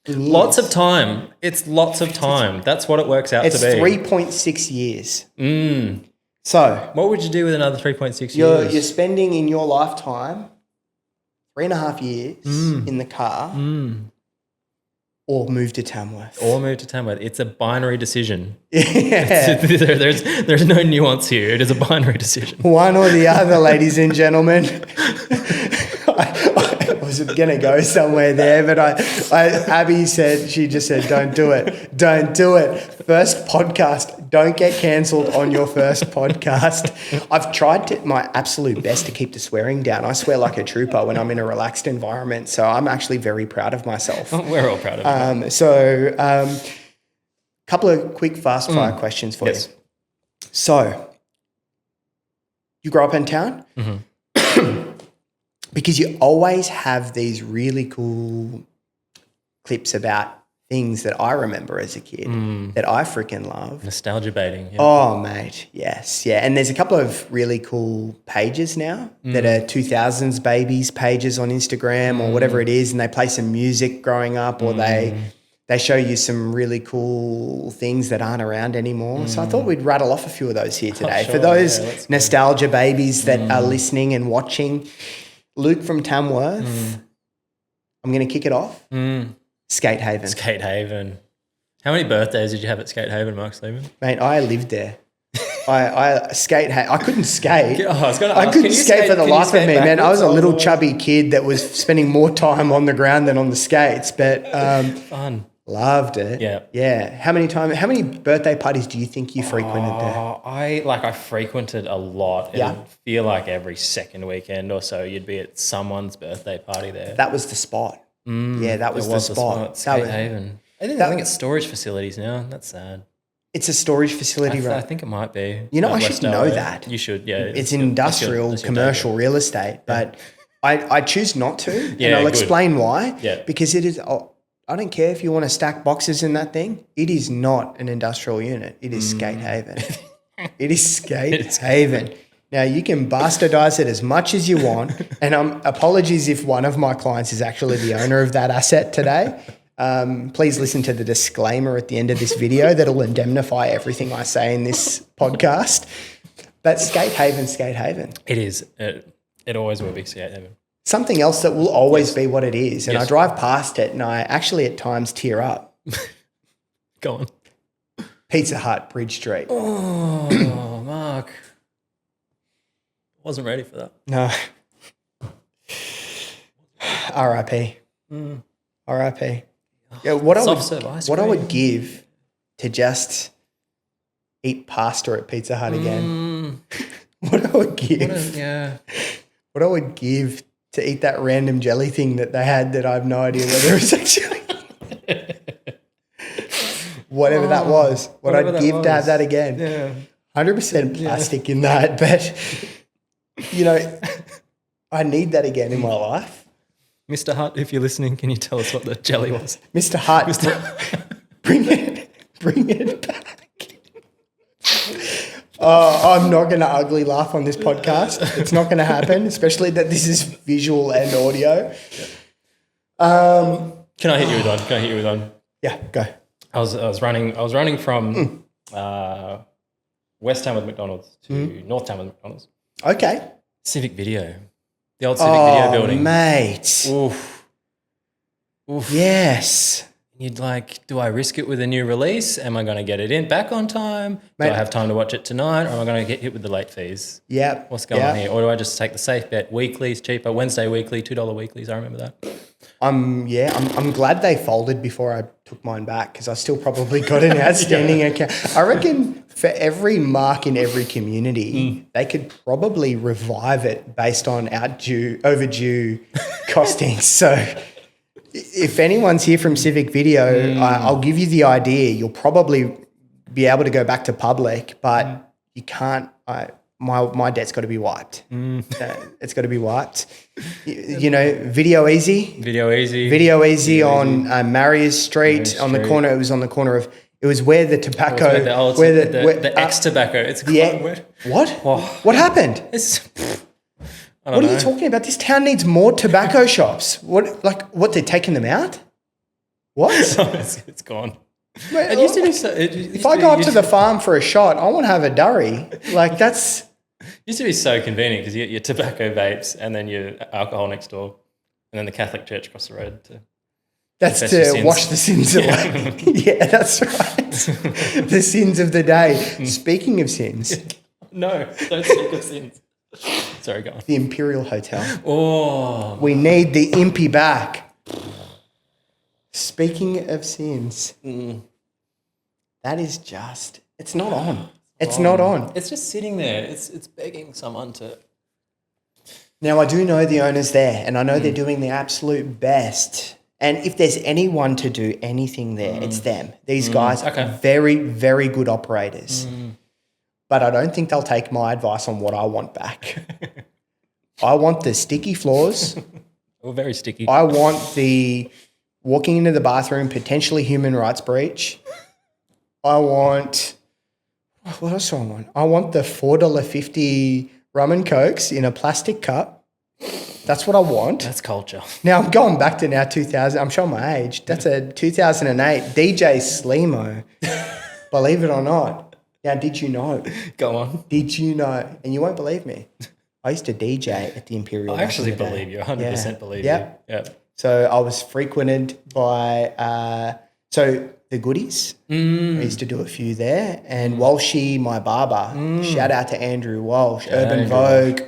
Lots of time. It's lots of time. That's what it works out to be. It's 3.6 years. So what would you do with another 3.6 you're years? spending in your lifetime 3.5 years in the car or move to Tamworth. It's a binary decision. Yeah. There's no nuance here. It is a binary decision. One or the other, ladies and gentlemen. I was going to go somewhere there, but Abby just said, don't do it. Don't do it. First podcast, don't get cancelled on your first podcast. I've tried my absolute best to keep the swearing down. I swear like a trooper when I'm in a relaxed environment, so I'm actually very proud of myself. We're all proud of you. Couple of quick fast fire questions for you. So, you grew up in town? Because you always have these really cool clips about things that I remember as a kid that I freaking love. Nostalgia baiting. Yeah. Oh, mate, yes, yeah. And there's a couple of really cool pages now that are 2000s babies pages on Instagram or whatever it is, and they play some music growing up or they show you some really cool things that aren't around anymore. So I thought we'd rattle off a few of those here today. For those nostalgia babies that are listening and watching, Luke from Tamworth, I'm going to kick it off. Skate Haven. How many birthdays did you have at Skate Haven, Mark Sleiman? Mate, I lived there. I couldn't skate. I couldn't skate skate for the life of me, man. I was a little backwards? chubby kid that was spending more time on the ground than on the skates, but Fun. loved it. Yeah. How many birthday parties do you think you frequented there? I frequented a lot. Yeah. It'd feel like every second weekend or so you'd be at someone's birthday party there. That was the spot. Yeah, that was the spot. Skate Haven. I think it's storage facilities now. That's sad. It's a storage facility, I right? think it might be. You know, I West should know Area. that. You should, yeah. It's industrial, that's your commercial dad. real estate, but I choose not to, and Yeah, I'll good. explain why. Yeah. Because it is. I don't care if you want to stack boxes in that thing. It is not an industrial unit. It is Skate Haven. It is Skate Haven. Now, you can bastardize it as much as you want, and apologies if one of my clients is actually the owner of that asset today. Please listen to the disclaimer at the end of this video that'll indemnify everything I say in this podcast. But Skate Haven. It is. It always will be Skate Haven. Something else that will always be what it is. And I drive past it and I actually at times tear up. Go on. Pizza Hut, Bridge Street. Oh, Mark. Wasn't ready for that. No. R.I.P. R.I.P. Yeah, what I would give to just eat pasta at Pizza Hut again. What I would give. What I would give to eat that random jelly thing that they had that I have no idea whether it was actually whatever that was. What I'd give to have that again. Yeah. 100% plastic in that, but I need that again in my life. Mr. Hutt, if you're listening, can you tell us what the jelly was? Mr. Hutt, bring it back. I'm not going to ugly laugh on this podcast. It's not going to happen, especially that this is visual and audio. Can I hit you with one? Yeah, go. I was running from West Tamworth McDonald's to North Tamworth McDonald's. Okay. Civic Video. The old Civic Video building. Mate. Oof. Yes. You'd like, do I risk it with a new release? Am I going to get it back on time? Mate. Do I have time to watch it tonight? Or am I going to get hit with the late fees? Yep. What's going on here? Or do I just take the safe bet? Weeklies cheaper. Wednesday weekly, $2 weeklies. I remember that. I'm glad they folded before I took mine back because I still probably got an outstanding account. I reckon for every mark in every community, they could probably revive it based on overdue costings. So if anyone's here from Civic Video, I'll give you the idea. You'll probably be able to go back to public, but you can't. My debt's got to be wiped. It's got to be wiped. You know, Video Easy on Marius Street on the corner. It was on the corner of. It was where the tobacco, the ex tobacco. It's what? What happened? What are you talking about? This town needs more tobacco shops. What? They're taking them out? What? It's gone. Well, it used to be so. If I go up to the farm for a shot, I want to have a durry. Like that's. Used to be so convenient because you get your tobacco vapes and then your alcohol next door, and then the Catholic church across the road to. That's to wash the sins away. Yeah, that's right. The sins of the day. Speaking of sins. No, don't speak of sins. Sorry, go on. The Imperial Hotel. Oh. We need the impy back. Speaking of sins. That is just, it's not on. It's not on. It's just sitting there. It's begging someone to. Now, I do know the owner's there and I know they're doing the absolute best. And if there's anyone to do anything there, it's them. These guys are very, very good operators. But I don't think they'll take my advice on what I want back. I want the sticky floors. Oh, very sticky. I want the walking into the bathroom, potentially human rights breach. I want, what else do I want? I want the $4.50 rum and cokes in a plastic cup. That's what I want. That's culture. Now, I'm going back to 2000. I'm showing my age. That's a 2008 DJ Sleiman. Believe it or not. Now, did you know? Go on. Did you know? And you won't believe me. I used to DJ at the Imperial. I actually believe you. 100% believe you. Yeah. So I was frequented by the Goodies. I used to do a few there. And Walshy, my barber. Shout out to Andrew Walsh, Urban Vogue.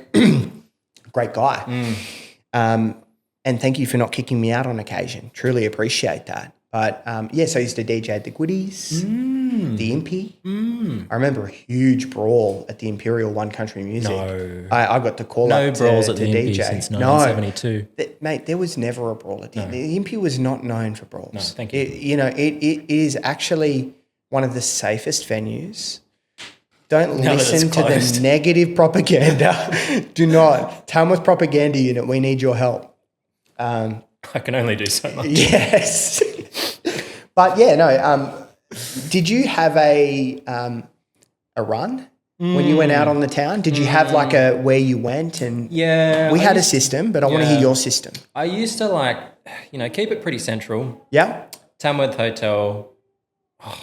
Great guy. And thank you for not kicking me out on occasion. Truly appreciate that. But so I used to DJ at the Goodies, the Impy. I remember a huge brawl at the Imperial One Country Music. No. I got to call up to brawls at the DJ. Impy since 1972. No. Mate, there was never a brawl at the Impy. The Impy was not known for brawls. No, thank you. It is actually one of the safest venues. Don't listen to the negative propaganda. Do not. Tamworth Propaganda Unit, we need your help. I can only do so much. Yes. But did you have a run when you went out on the town? Did you have like a where you went? And we had a system, but I want to hear your system. I used to keep it pretty central. Yeah. Tamworth Hotel. It's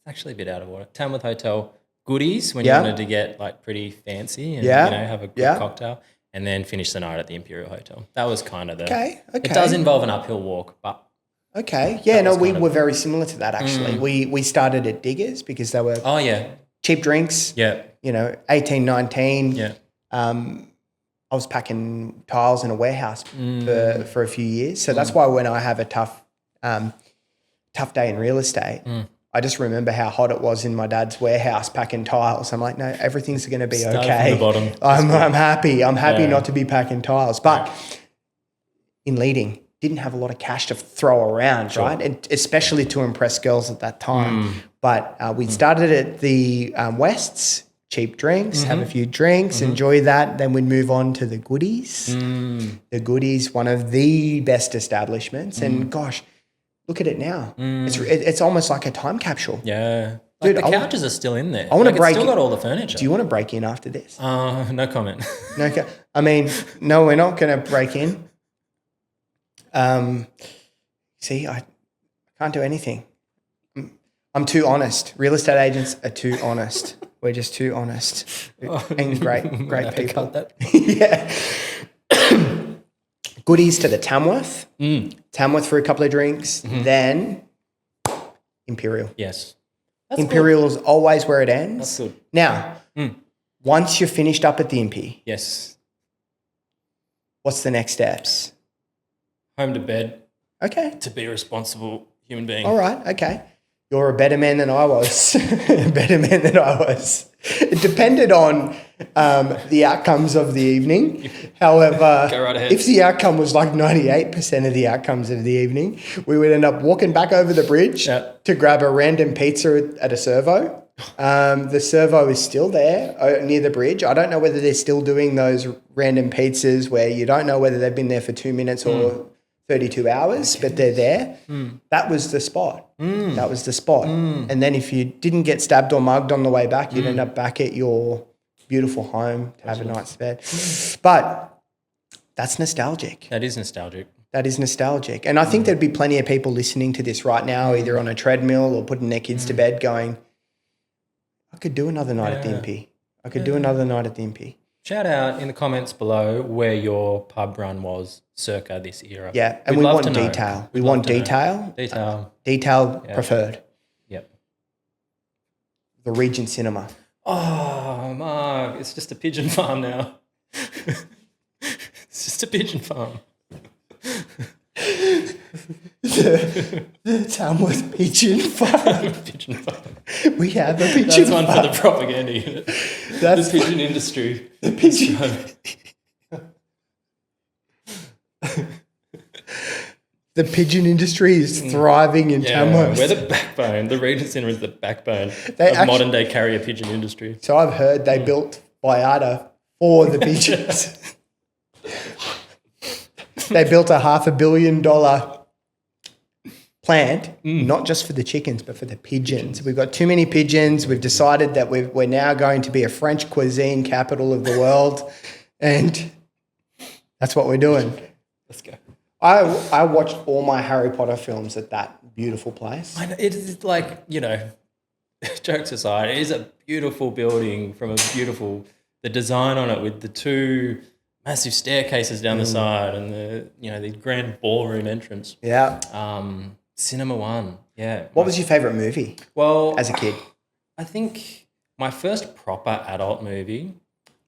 actually a bit out of order. Tamworth Hotel Goodies when you wanted to get like pretty fancy and have a good cocktail, and then finish the night at the Imperial Hotel. That was kind of the okay. It does involve an uphill walk, but we were very similar to that actually. We started at Diggers because they were cheap drinks. Yeah, 18, 19. Yeah. I was packing tiles in a warehouse for a few years, so that's why when I have a tough day in real estate. I just remember how hot it was in my dad's warehouse packing tiles. I'm like, no, everything's going to be okay. From the bottom. I'm happy. I'm happy not to be packing tiles. But in leading, didn't have a lot of cash to throw around, right? And especially to impress girls at that time. But we started at the Wests, cheap drinks, have a few drinks, enjoy that. Then we'd move on to the Goodies. The Goodies, one of the best establishments. And gosh, look at it now. It's almost like a time capsule. Yeah. Dude, the couches are still in there. I want to break it's still got all the furniture. Do you want to break in after this? No comment. No, we're not going to break in. See, I can't do anything. I'm too honest. Real estate agents are too honest. We're just too honest. And great people. Cut that. Yeah. Goodies to the Tamworth. Tamworth for a couple of drinks. Then Imperial. Yes. Imperial is always where it ends. That's good. Now, once you're finished up at the Impy, yes, what's the next steps? home to bed Okay. to be a responsible human being. All right. Okay. You're a better man than I was. Better man than I was. It depended on the outcomes of the evening. However, Go right ahead. if the outcome was like 98% of the outcomes of the evening, we would end up walking back over the bridge to grab a random pizza at a servo. The servo is still there near the bridge. I don't know whether they're still doing those random pizzas where you don't know whether they've been there for 2 minutes or 32 hours, but they're there. That was the spot. That was the spot. And then if you didn't get stabbed or mugged on the way back, you'd end up back at your beautiful home to have a night's bed. But that's nostalgic. That is nostalgic. That is nostalgic. And I think there'd be plenty of people listening to this right now, either on a treadmill or putting their kids to bed going, I could do another night at the Impy. I could do another night at the Impy. Shout out in the comments below where your pub run was circa this era. Yeah, and We'd we love want to know. detail. We We'd want love to know. detail. Detail. Detail preferred. Yep. The Regent Cinema. Oh, Mark, it's just a pigeon farm now. It's just a pigeon farm. The Tamworth Pigeon Farm. Pigeon farm. We have a pigeon That's one farm. for the propaganda unit. That's The pigeon industry. the pigeon. The pigeon industry is thriving in Tamworth. We're the backbone. The Regent Centre is the backbone They of actually- modern day carrier pigeon industry. So I've heard they built Viata for the pigeons. They built a $500 million plant, not just for the chickens, but for the pigeons. We've got too many pigeons. We've decided that we're now going to be a French cuisine capital of the world. And that's what we're doing. Let's go. I watched all my Harry Potter films at that beautiful place. I know, it is like, jokes aside, it is a beautiful building from a beautiful, the design on it with the two massive staircases down the side and the grand ballroom entrance. Yeah. Cinema One. Yeah. What was your favourite movie Well, as a kid? I think my first proper adult movie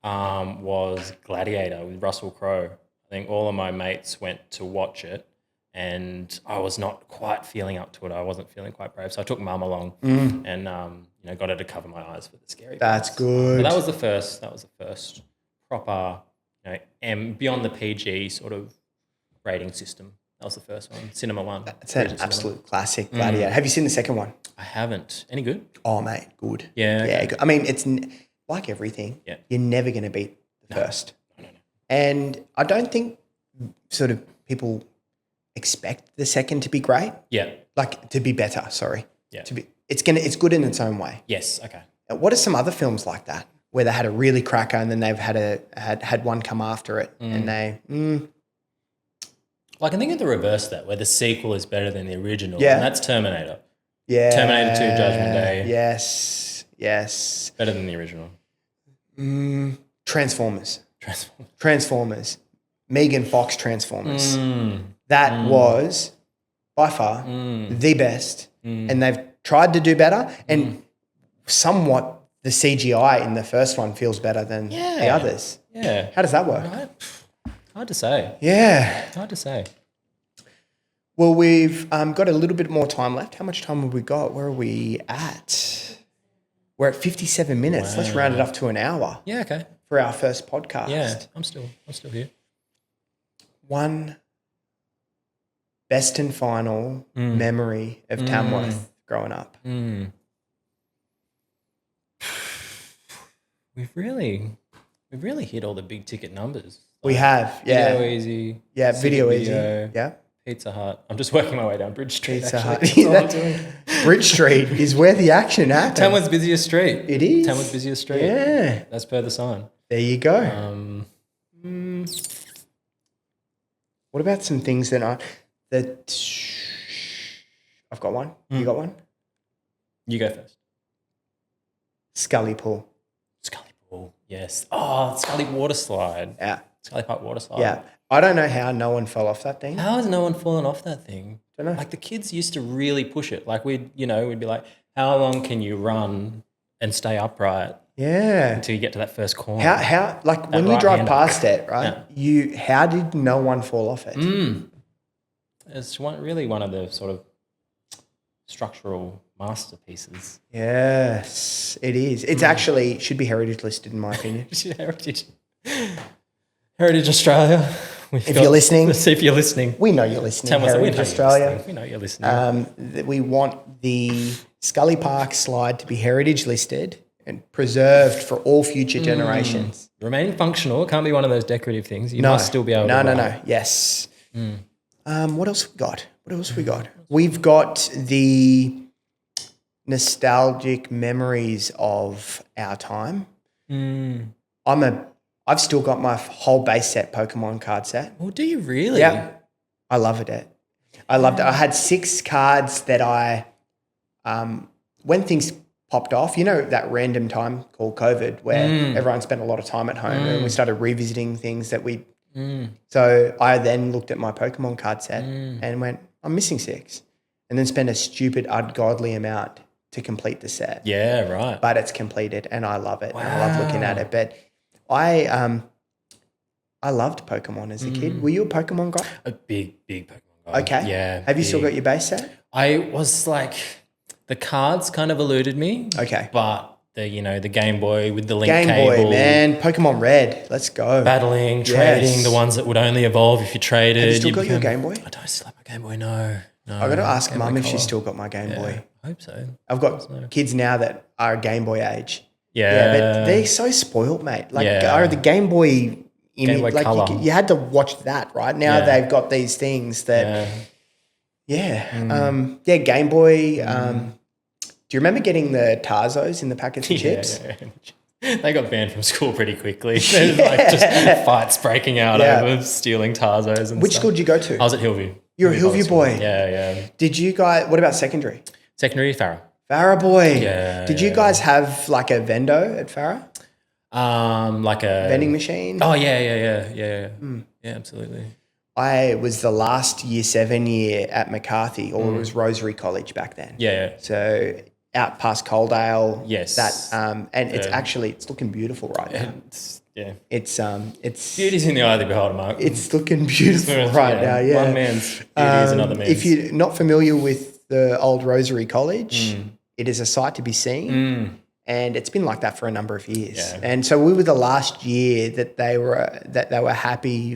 was Gladiator with Russell Crowe. I think all of my mates went to watch it and I was not quite feeling up to it. I wasn't feeling quite brave. So I took Mum along and got her to cover my eyes for the scary That's parts. good. But that was the first proper, beyond the PG sort of rating system. That was the first one. Cinema One. It's an absolute classic, Gladiator. Have you seen the second one? I haven't. Any good? Oh, mate, good. Yeah. Yeah, Okay. good. I mean, it's like everything. Yeah. You're never going to beat the first. No. And I don't think sort of people expect the second to be great. Yeah. Like to be better, sorry. Yeah. It's good in its own way. Yes. Okay. What are some other films like that where they had a really cracker and then they've had one come after it and they Well, I can think of the reverse of that, where the sequel is better than the original. Yeah. And that's Terminator. yeah. Terminator 2 Judgment Day. Yes. Better than the original. Transformers. Transformers. Transformers. Megan Fox Transformers. That was by far the best. And they've tried to do better. And somewhat the CGI in the first one feels better than the others. Yeah. How does that work? Right? Hard to say. Yeah. Hard to say. Well, we've got a little bit more time left. How much time have we got? Where are we at? We're at 57 minutes. Let's round it up to an hour Yeah, okay. for our first podcast. Yeah, I'm still here. One best and final memory of Tamworth growing up. We've really hit all the big ticket numbers. We have, yeah. Video Easy. Yeah, City Video Easy. Video, Yeah. Pizza Hut. I'm just working my way down Bridge Street. Pizza actually. Hut. That's all I'm doing. Bridge Street is where the action happens. Tamworth's busiest street. It is. Tamworth's busiest street. Yeah. That's per the sign. There you go. What about some things that I've got one. You got one? You go first. Scully Pool. Scully Pool. Yes. Oh, Scully Water Slide. Yeah. Scully Park Water Slide. Yeah. I don't know how no one fell off that thing. How has no one fallen off that thing? Don't know. Like the kids used to really push it. Like we'd be like, how long can you run and stay upright Yeah. until you get to that first corner? How like when you drive right-hander. past it, right? How did no one fall off it? It's really one of the sort of structural masterpieces. Yes, it is. It's actually should be heritage listed in my opinion. Heritage Australia. If you're listening, we know you're listening. Tamworth, Heritage Australia. We know you're listening. We want the Scully Park slide to be heritage listed and preserved for all future generations. Remain functional. It can't be one of those decorative things. You must still be able to. No. Yes. What else we got? We've got the nostalgic memories of our time. I've still got my whole base set Pokemon card set. Well, do you really? Yeah. I love it. I loved it. I had 6 cards that when things popped off, that random time called COVID where everyone spent a lot of time at home and we started revisiting things that so I then looked at my Pokemon card set and went, I'm missing 6. And then spent a stupid, ungodly amount to complete the set. Yeah, right. But it's completed and I love it. Wow. And I love looking at it. But I loved Pokemon as a kid. Were you a Pokemon guy? A big Pokemon guy. Okay. Yeah. Have you still got your base set? I was like, the cards kind of eluded me. Okay. But the Game Boy with the link Game cable. Boy, man. Pokemon Red. Let's go. Battling, trading, the ones that would only evolve if you traded. Have you still got your Game Boy? I don't still have my Game Boy, no. I've got to ask Mum if she's still got my Game Boy. I hope so. I've got kids now that are Game Boy age. Yeah. But they're so spoiled, mate. Like the Game Boy Colour. You had to watch that, right? Now they've got these things that Game Boy. Do you remember getting the Tarzos in the packets of chips? Yeah. They got banned from school pretty quickly. There's just fights breaking out over stealing Tarzos and Which stuff. school did you go to? I was at Hillview. You're a Hillview boy. Yeah. Did you guys, what about secondary? Secondary, Farah. Farah boy. Yeah. Did you guys have like a vendo at Farah? Like a vending machine? Oh, yeah. Yeah, absolutely. I was the last year 7 at McCarthy, or it was Rosary College back then. Yeah. So out past Coaldale. Yes. And it's looking beautiful right now. It's beauty's in the eye of the beholder, Mark. It's looking beautiful now. Yeah. One man's beauty is another man's. If you're not familiar with the old Rosary College, it is a sight to be seen. And it's been like that for a number of years. Yeah. And so we were the last year that they were happy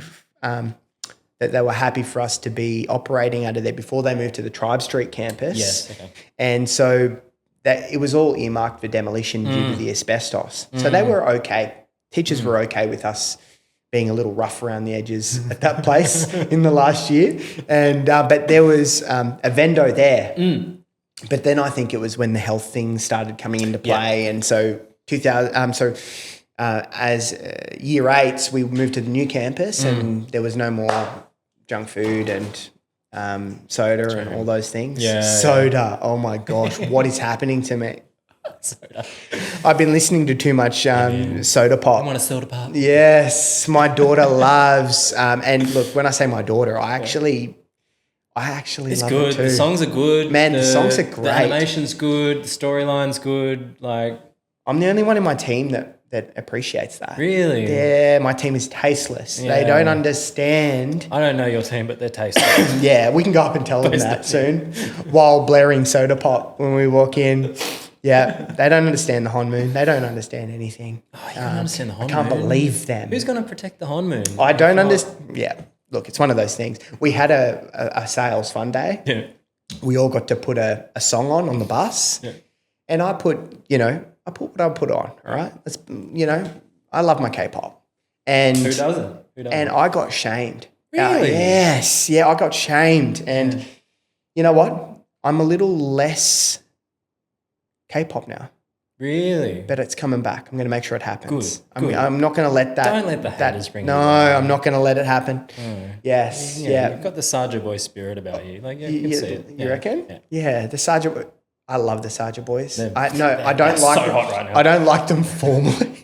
for us to be operating under there before they moved to the Tribe Street campus. Yes. Okay. And so that it was all earmarked for demolition due to the asbestos. So they were okay. Teachers were okay with us being a little rough around the edges at that place in the last year. And but there was a vendo there. But then I think it was when the health thing started coming into play. And so as year 8s, we moved to the new campus and there was no more junk food and soda and all those things. Soda. Oh my gosh, what is happening to me? Soda. I've been listening to too much soda pop. I want a soda pop. Yes, my daughter loves. And look, when I say my daughter, I actually it's love good. it too. The songs are good. Man, the songs are great. The animation's good. The storyline's good. Like, I'm the only one in my team that appreciates that. Really? Yeah, my team is tasteless. Yeah. They don't understand. I don't know your team, but they're tasteless. Yeah, we can go up and tell them that soon while blaring soda pop when we walk in. Yeah, they don't understand the Hon Moon. They don't understand anything. Oh, you don't understand the Hon Moon? I can't believe them. Who's going to protect the Hon Moon? I don't understand. Yeah, look, it's one of those things. We had a sales fun day. Yeah. We all got to put a song on the bus. Yeah. And I put what I put on, all right? I love my K-pop. And Who doesn't? And I got shamed. Really? Yes. Yeah, I got shamed. And you know what? I'm a little less K-pop now. Really? But it's coming back. I'm going to make sure it happens. Good. I'm not going to let that. Don't let the haters bring No, you down. I'm not going to let it happen. Oh. Yes. Yeah. You've got the Sarja Boy spirit about you. Like, you can see it. You reckon? Yeah. The Sarja. I love the Sarja boys. They're I don't so like them. hot right now. I don't like them formally.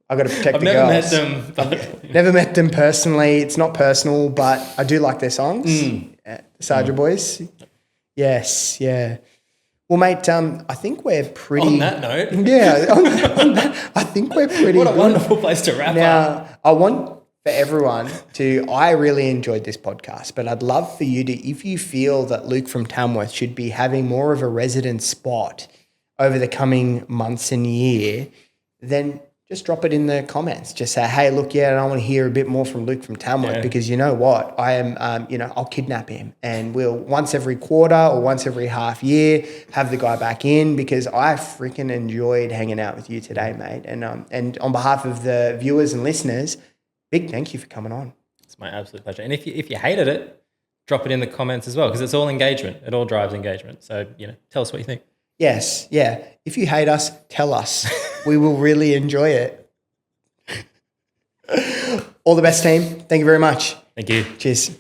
I've got to protect the girls. Met them. But Never met them personally. It's not personal, but I do like their songs. The Sarja boys. Yes. Yeah. Well, mate, I think we're pretty. On that note. Yeah. On that, I think we're pretty. What a wonderful place to wrap up. Now, I want for everyone I really enjoyed this podcast, but I'd love for you to, if you feel that Luke from Tamworth should be having more of a resident spot over the coming months and year, then just drop it in the comments. Just say, hey, look, I want to hear a bit more from Luke from Tamworth because you know what? I am, I'll kidnap him and we'll once every quarter or once every half year have the guy back in because I freaking enjoyed hanging out with you today, mate. And on behalf of the viewers and listeners, big thank you for coming on. It's my absolute pleasure. And if you hated it, drop it in the comments as well because it's all engagement. It all drives engagement. So, tell us what you think. Yes, yeah. If you hate us, tell us. We will really enjoy it. All the best, team. Thank you very much. Thank you. Cheers.